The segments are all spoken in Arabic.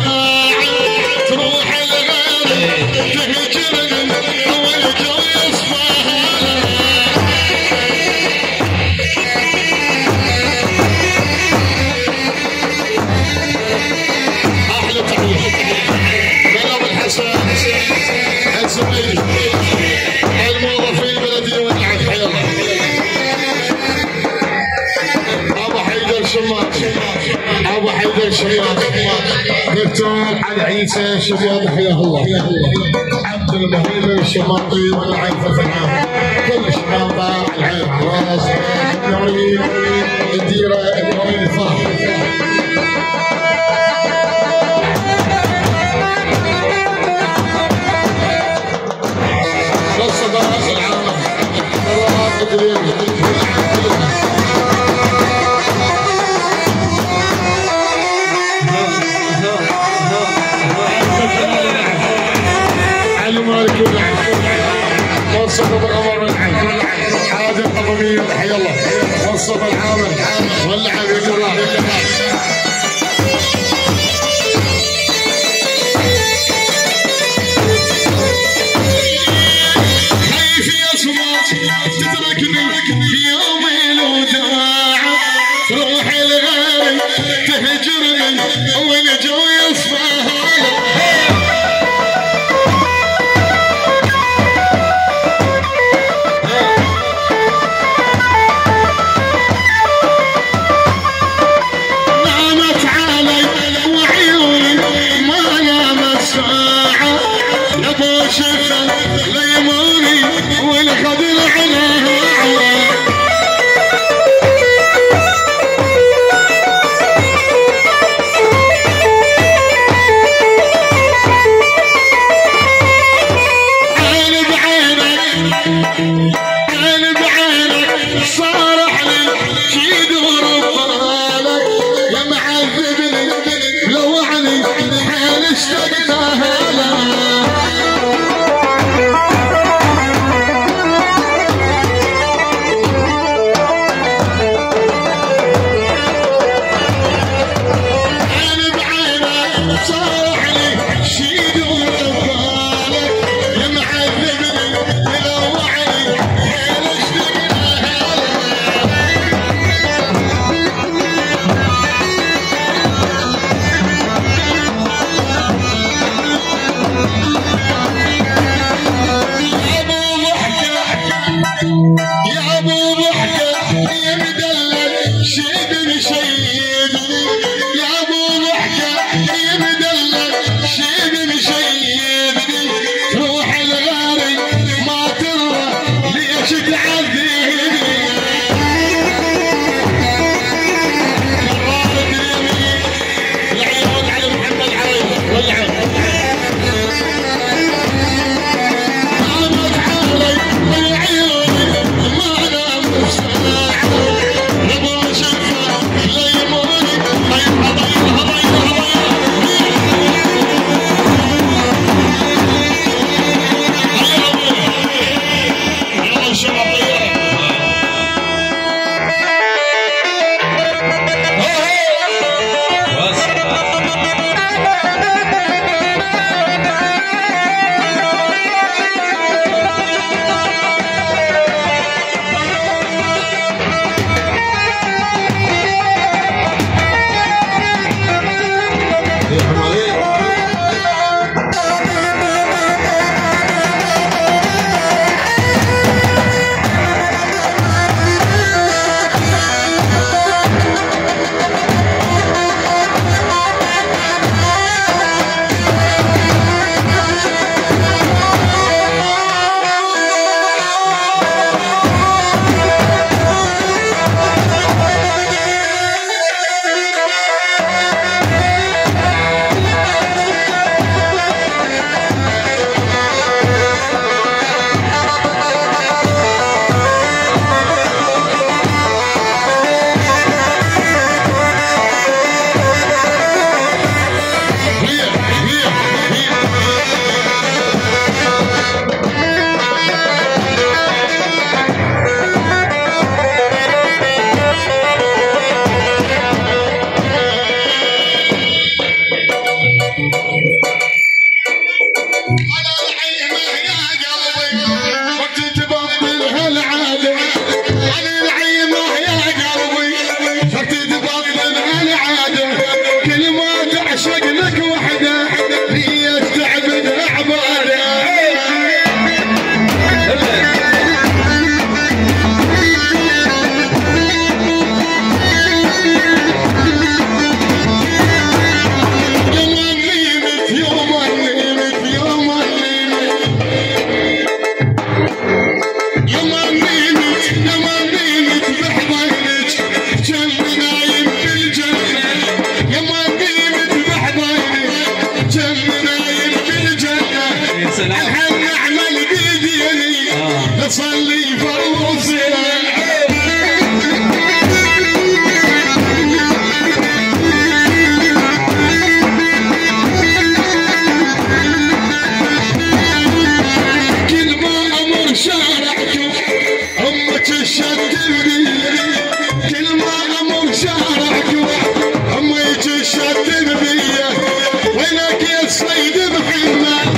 ساعة تروح الغالي تهجرني والجو يصفاها. احلى تحية بلال الحسن الزميل الموظفين البلدية والعب. حيا الله ابو حيدر شماس ابو حيدر شماس دكتور علي عيسى شباب حياه الله. عبد المهيمن الشماطي والعين فتحان كل شباب العين راس النورين الديره النورين الفاضل. راس العالم مواقف اليوم علي مالك والعين وصف بالقمر والعين حاجة قضمية حيا الله وصف العامل واللعب يا جماعة. روح الغالي تهجرني والجو يصفاها. نامت علي وعيوني ما نامت ساعة ابو شفا ليموني والخدل عناها. عين بعينك صارح لي شي دور ببالك يا معذبني لوعني حال اشتقناها لك. عين بعينك صارح لي شي دور ببالك يا معذبني يا ابو ضحكه يا مدلل شيبني شيبني يا ابو ضحكه يا مدلل شيبني شيبني روح الغالي ما ترى ليش تعذبني. كرارة اليمين العيون على محمد علي والعين كم نايم بالجنة الحين نعمل بيديني نصلي فروسنا كل ما امر شارعكم امك الشد بي كل ما امر شارعكم امك الشد بي وينك يا سيد محمد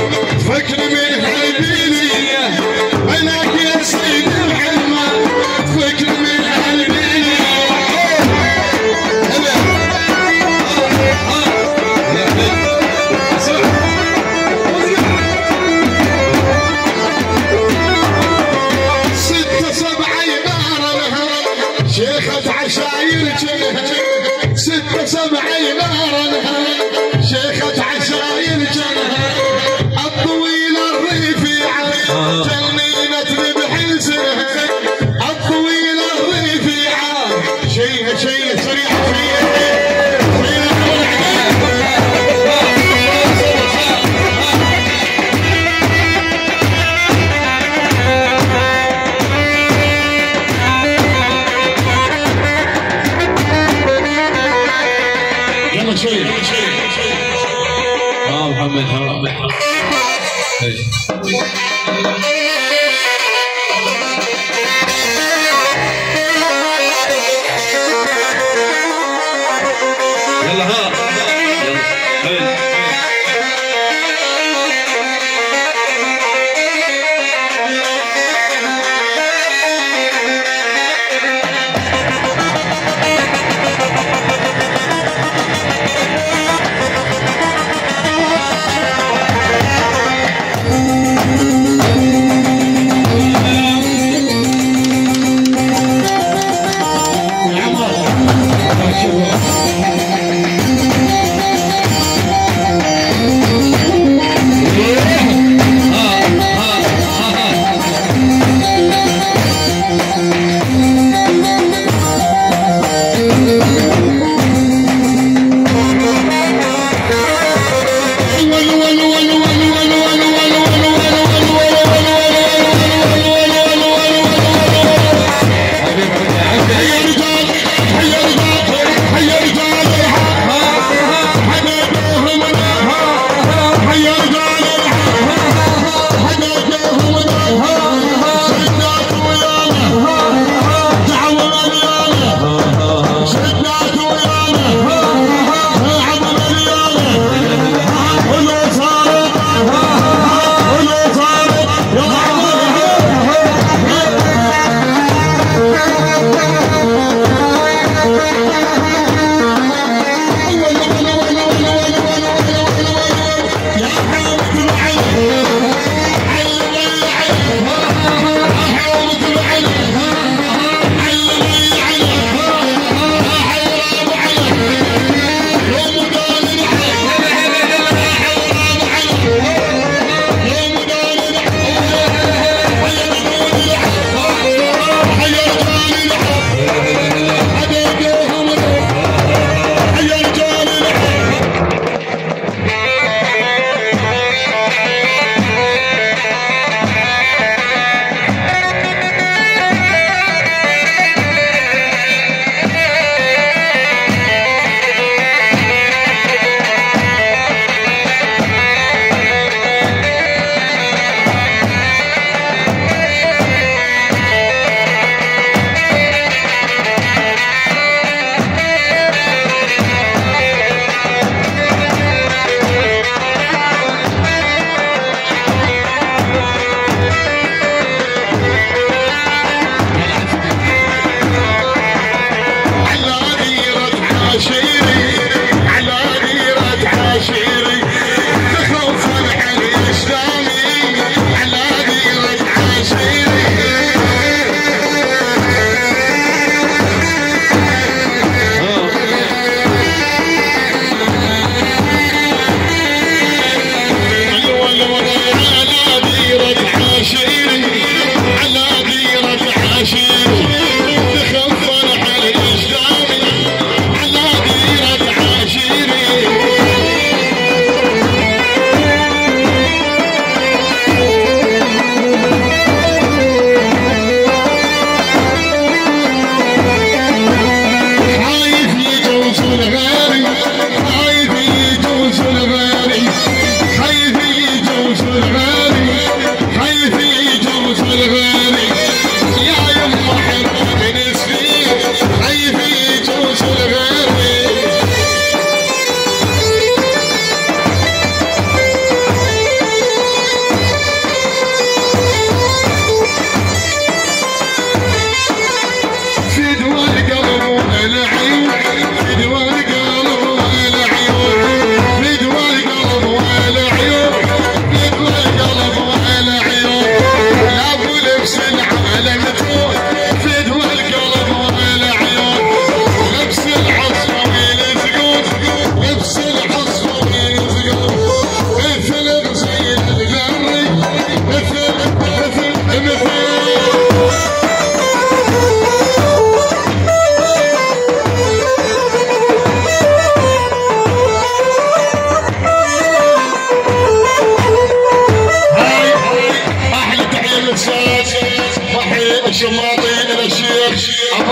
فكر من هالبيلية وينك يا سيد محمد فكر من هالبيلية ستة سبعة ينار لها شيخة عشاير جنها ستة سبعة ينار لها شيخة عشاير جنها الطويلة الرفيعة جنينة ذبح سنها الطويلة الرفيعة شيء سريع يلا شيء محمد يلا ها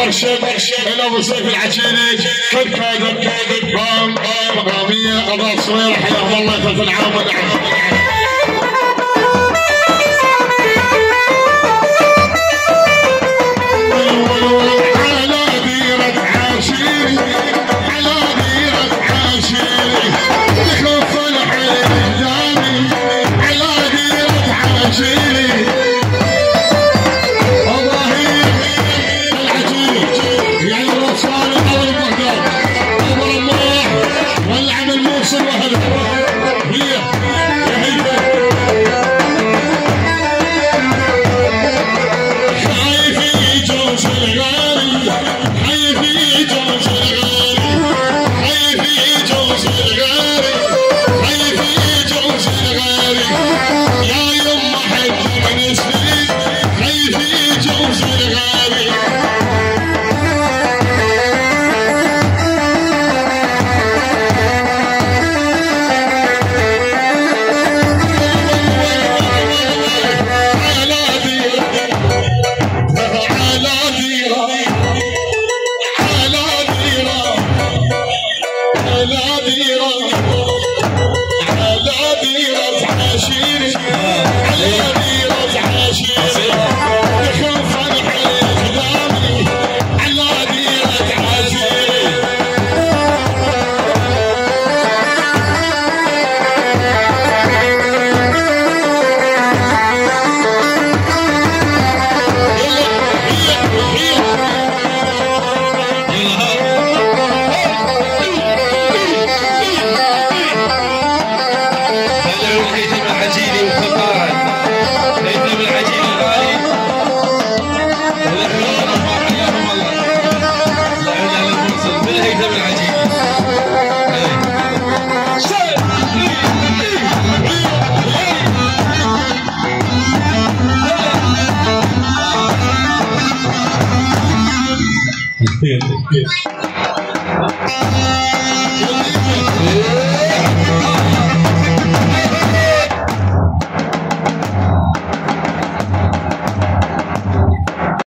برشد الى ابو سيف العجيني كل كادر مقاميه قضاء صغيره حياهم الله يثبت العام Good.